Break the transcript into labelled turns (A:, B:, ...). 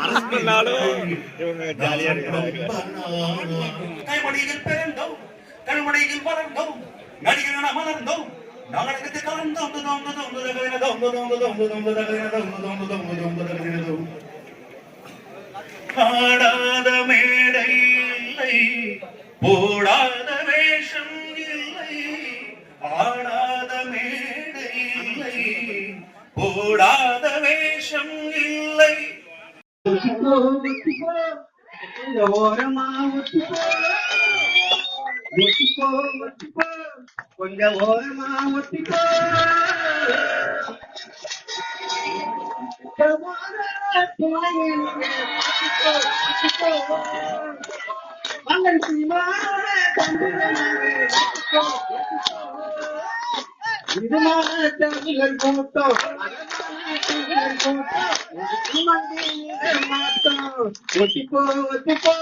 A: அரசு பண்ணாலும் இவங்க ஜாலியா இருக்கிறாங்க.
B: கைமடியில் பிறந்தோம், கண்மடியில் வளர்ந்தோம், நடிகரான மலர்ந்தோம், நாடகத்தை கலந்தோம். ஆடாத மேடை இல்லை, போடாத வேஷம் இல்லை, ஆடாத மேடை இல்லை, போடாத வேஷம் இல்லை.
C: கொஞ்சம் ஓரமா ஒட்டிக்கோ. கூட்டம் ஒட்டிப்போ ஒட்டிப்போ.